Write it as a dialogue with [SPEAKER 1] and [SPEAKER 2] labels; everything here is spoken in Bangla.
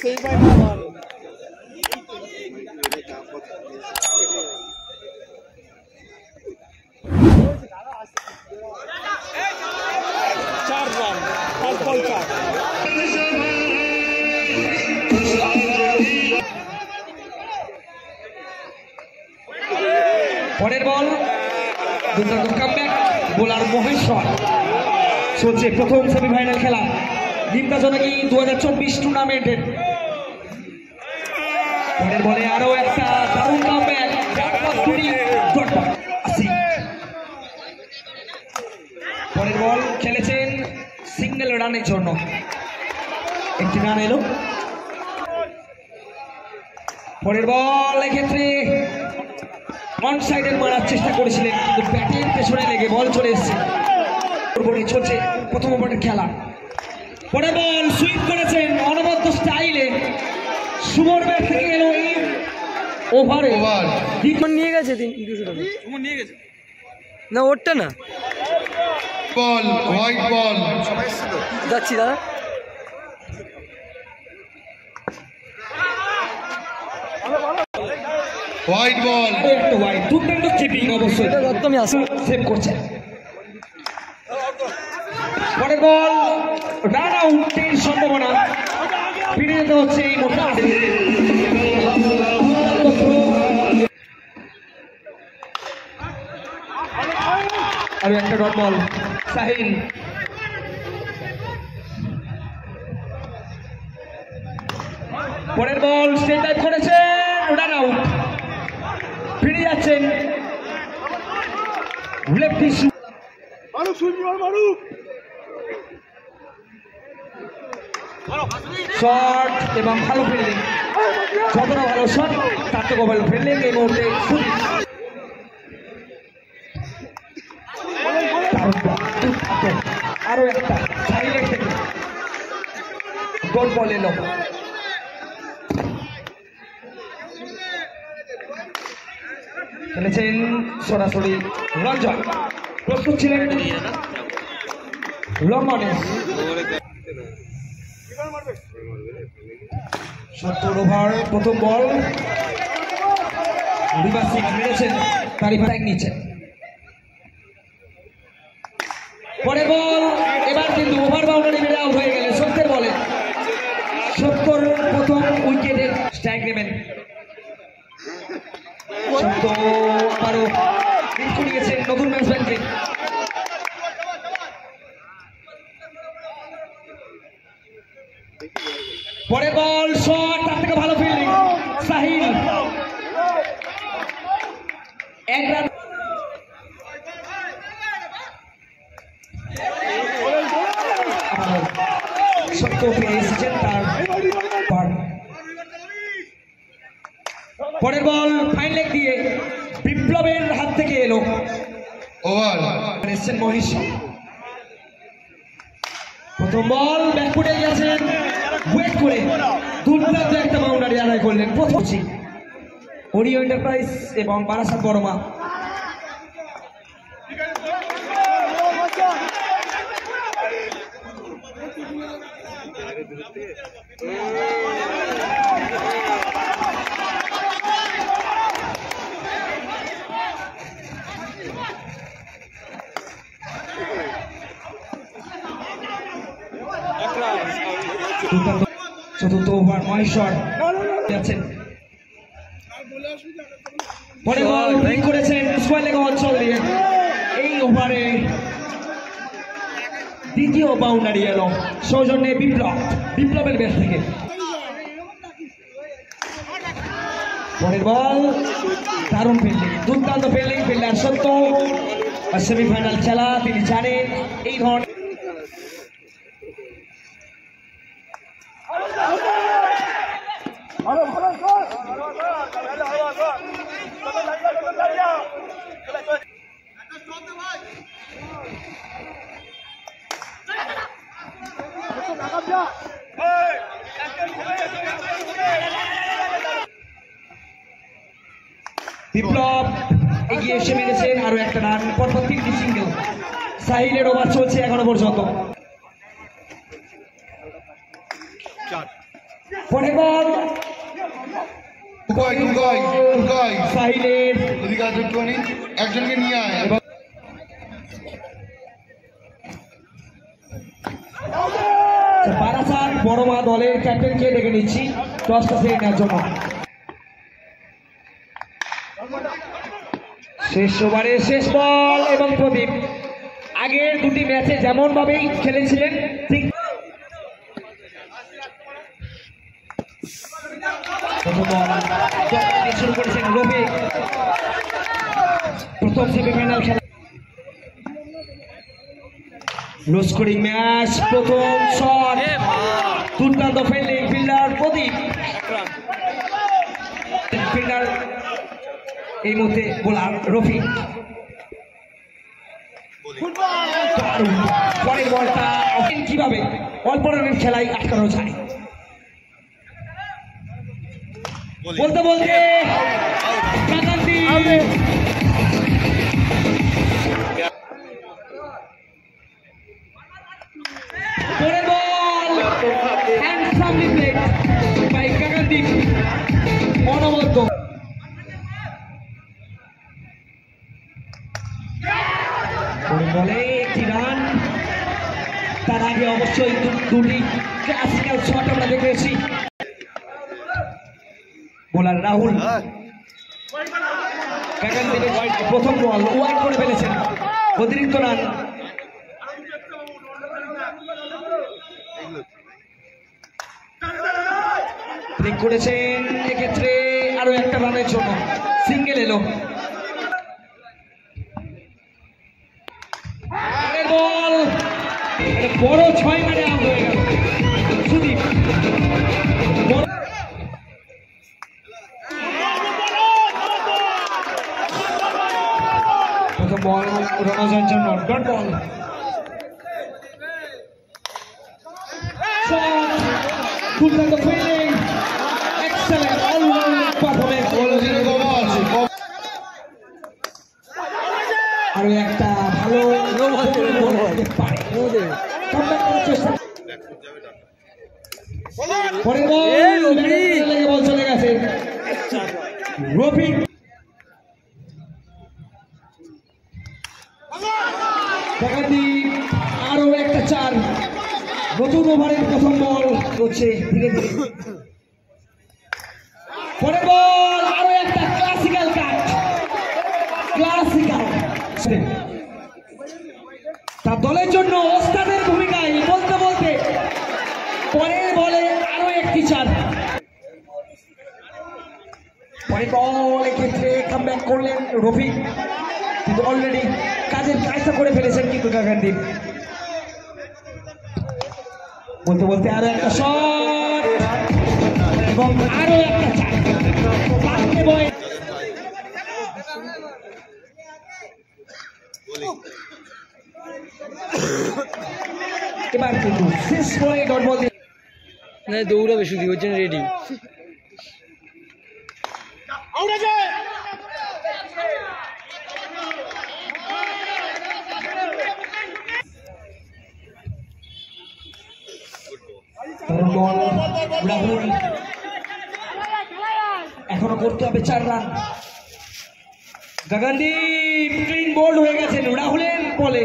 [SPEAKER 1] পরের বল দুর্দান্ত কামব্যাক বোলার মহেশ্বর। চলছে প্রথম সেমিফাইনাল খেলা নিমতা জনকি 2024 টুর্নামেন্টের। পরের বলে আরো একটা দারুণ কামব্যাক। পরের বল খেলেছেন সিঙ্গেল রানের জন্য, একটি রান এলো। পরের বল এক্ষেত্রে ওয়ান সাইডে মারার চেষ্টা করেছিলেন কিন্তু ব্যাটের পেছনে লেগে বল চলে এসছে। চলছে প্রথম ওভারের খেলা। পরের বল সুইপ করেছেন অনবদ্য স্টাইলে সুমন ব্যাট থেকে এলো এই ওভারে।
[SPEAKER 2] নিয়ে গেছে 200 টাকা নিয়ে গেছে না, ওরটা না
[SPEAKER 3] বল হোয়াইট বল
[SPEAKER 2] যাচ্ছি দাদা।
[SPEAKER 3] হোয়াইট বল
[SPEAKER 1] একটা হোয়াইট দুর্দান্ত কিপিং অবশ্যই
[SPEAKER 2] একদমই আসে
[SPEAKER 1] সেভ করছে। পরের বল রান আউটের সম্ভাবনা, ফিরে যেতে হচ্ছে এই মোটামুটি। আরো একটা ডট বল সাহিল। পরের বল স্ট্রেট টাইপ করেছেন, রান আউট, ফিরে যাচ্ছেন লেফটি শট এবং ভালো ফিল্ডিং। যতটা ভালো শট তার থেকে ভালো ফিল্ডিং এই মুহূর্তে। আরো একটা সাইলেন্ট থেকে গোল বল এলো। খেলেছেন সরাসরি রঞ্জন, প্রস্তুত ছিলেন লঙ্ঘনে। 70 ওভার প্রথম বল রিভার্স সুইং মেরেছেন, তারই ব্যাগ নিচ্ছেন। পরের বল এবার কিন্তু ওভার বাউন্ডারি মেরে আউট হয়ে গেলে সত্যের বলে। 70 প্রথম উইকেটে স্ট্রাইক নেবেন। সত্য আবারও হিট করে গেছেন নতুন ব্যাটসম্যানকে। পরের বল শট, তার থেকে ভালো ফিল্ডিং সাহিল। এক রান। সত্য ফিরে এসেছেন তার। পরের বল ফাইন লেগ দিয়ে বিপ্লবের হাত থেকে এলো
[SPEAKER 3] ওভার
[SPEAKER 1] এসছেন মহেশ্বর। প্রথম বল ব্যাকফুটে গেছেন, ওয়েট করে দুর্দান্ত একটা বাউন্ডারি আদায় করলেন। প্রথম ওরিও এন্টারপ্রাইজ এবং বারাসাত বর্মা। চতুর্থ ওভার মহেশ্বর যাচ্ছেন। পরে বল ব্রেক করেছেন স্কোয়ার লেগ অঞ্চল দিয়ে। এই ওভারে দ্বিতীয় বাউন্ডারি এলো সৌজন্যে বিপ্লবের ব্যাট থেকে। পরের বল দারুণ ফিল্ডিং, দুর্দান্ত ফিল্ডিং ফিল্ডার সত্য। সেমিফাইনাল খেলা তিনি জানেন এই ধরনের। বিপ্লব এগিয়ে এসে মেরেছেন আরো একটা রান। পরপর 3টি সিঙ্গেল। সাহিলের ওভার চলছে এখনো পর্যন্ত। পরের বল
[SPEAKER 3] টুকাই
[SPEAKER 1] সাহিলের
[SPEAKER 3] এদিকে আসো একটুখানি, একজনকে নিয়ে আয়।
[SPEAKER 1] বারাসাত বড়মা দলের ক্যাপ্টেনকে ডেকে নিচ্ছি টসটা সেরে নেওয়ার জন্য। শেষ ওভারের শেষ বল এবং প্রদীপ আগের দুটি ম্যাচে যেমন ভাবেই খেলেছিলেন ঠিক প্রথম বল শুরু করেছেন রবি। প্রথম সেমিফাইনাল খেলা লো স্কোরিং ম্যাচ। প্রথম শট দুর্দান্ত ফিল্ডিং ফিল্ডার প্রদীপ, ফিল্ডার এই মুহূর্তে বোলার রফিক। পরের বলটা কিভাবে অল্প রানের খেলায় আটকানো যায় বলতে বলতে পরের বল হ্যান্ডসামলি প্লেড বাই কাকানদীপ অনবদ্য। বলে একটি রান, তার আগে অবশ্যই দুটি ক্লাসিক্যাল শট আমরা দেখেছি। বোলার রাহুল কাকানদীপের প্রথম বল ওয়াইড করে ফেলেছেন, অতিরিক্ত রান। ব্রেক করেছেন, এক্ষেত্রে আরো একটা রানের জন্য সিঙ্গেল এলো। বল বড় 6 মানে আউট হয়ে গেল সুদীপ। প্রথম বল রণজয়ের জন্য ডট বল। দুর্দান্ত ফিল্ডিং, এক্সেলেন্ট অলরাউন্ড পারফরম্যান্স। আরো একটা ভালো পরের বল চলে গেছে রফিক। আরো একটা 4, নতুন ওভারের প্রথম বল করছে ধীরে ধীরে। পরের বল আরো একটা ক্লাসিক্যাল কাট, ক্লাসিক্যাল। তার দলের জন্য ওস্তাদের ভূমিকায় বলতে বলতে পরের বলে আরো একটি 4। পরের বল এক্ষেত্রে কামব্যাক করলেন রফিক, কিন্তু অলরেডি কাজের কাজটা করে ফেলেছেন কিন্তু কাকানদীপ। বলতে বলতে আরো একটা শট এবং আরো একটা 4। এবার কিন্তু শেষ বলে ডট বল
[SPEAKER 2] দৌড়াবে শুধু, ওর জন্য রেডি।
[SPEAKER 1] রাহুল এখনো করতে হবে 4 রান। কাকানদীপ ক্লিন বোল্ড হয়ে গেছেন রাহুলের বলে।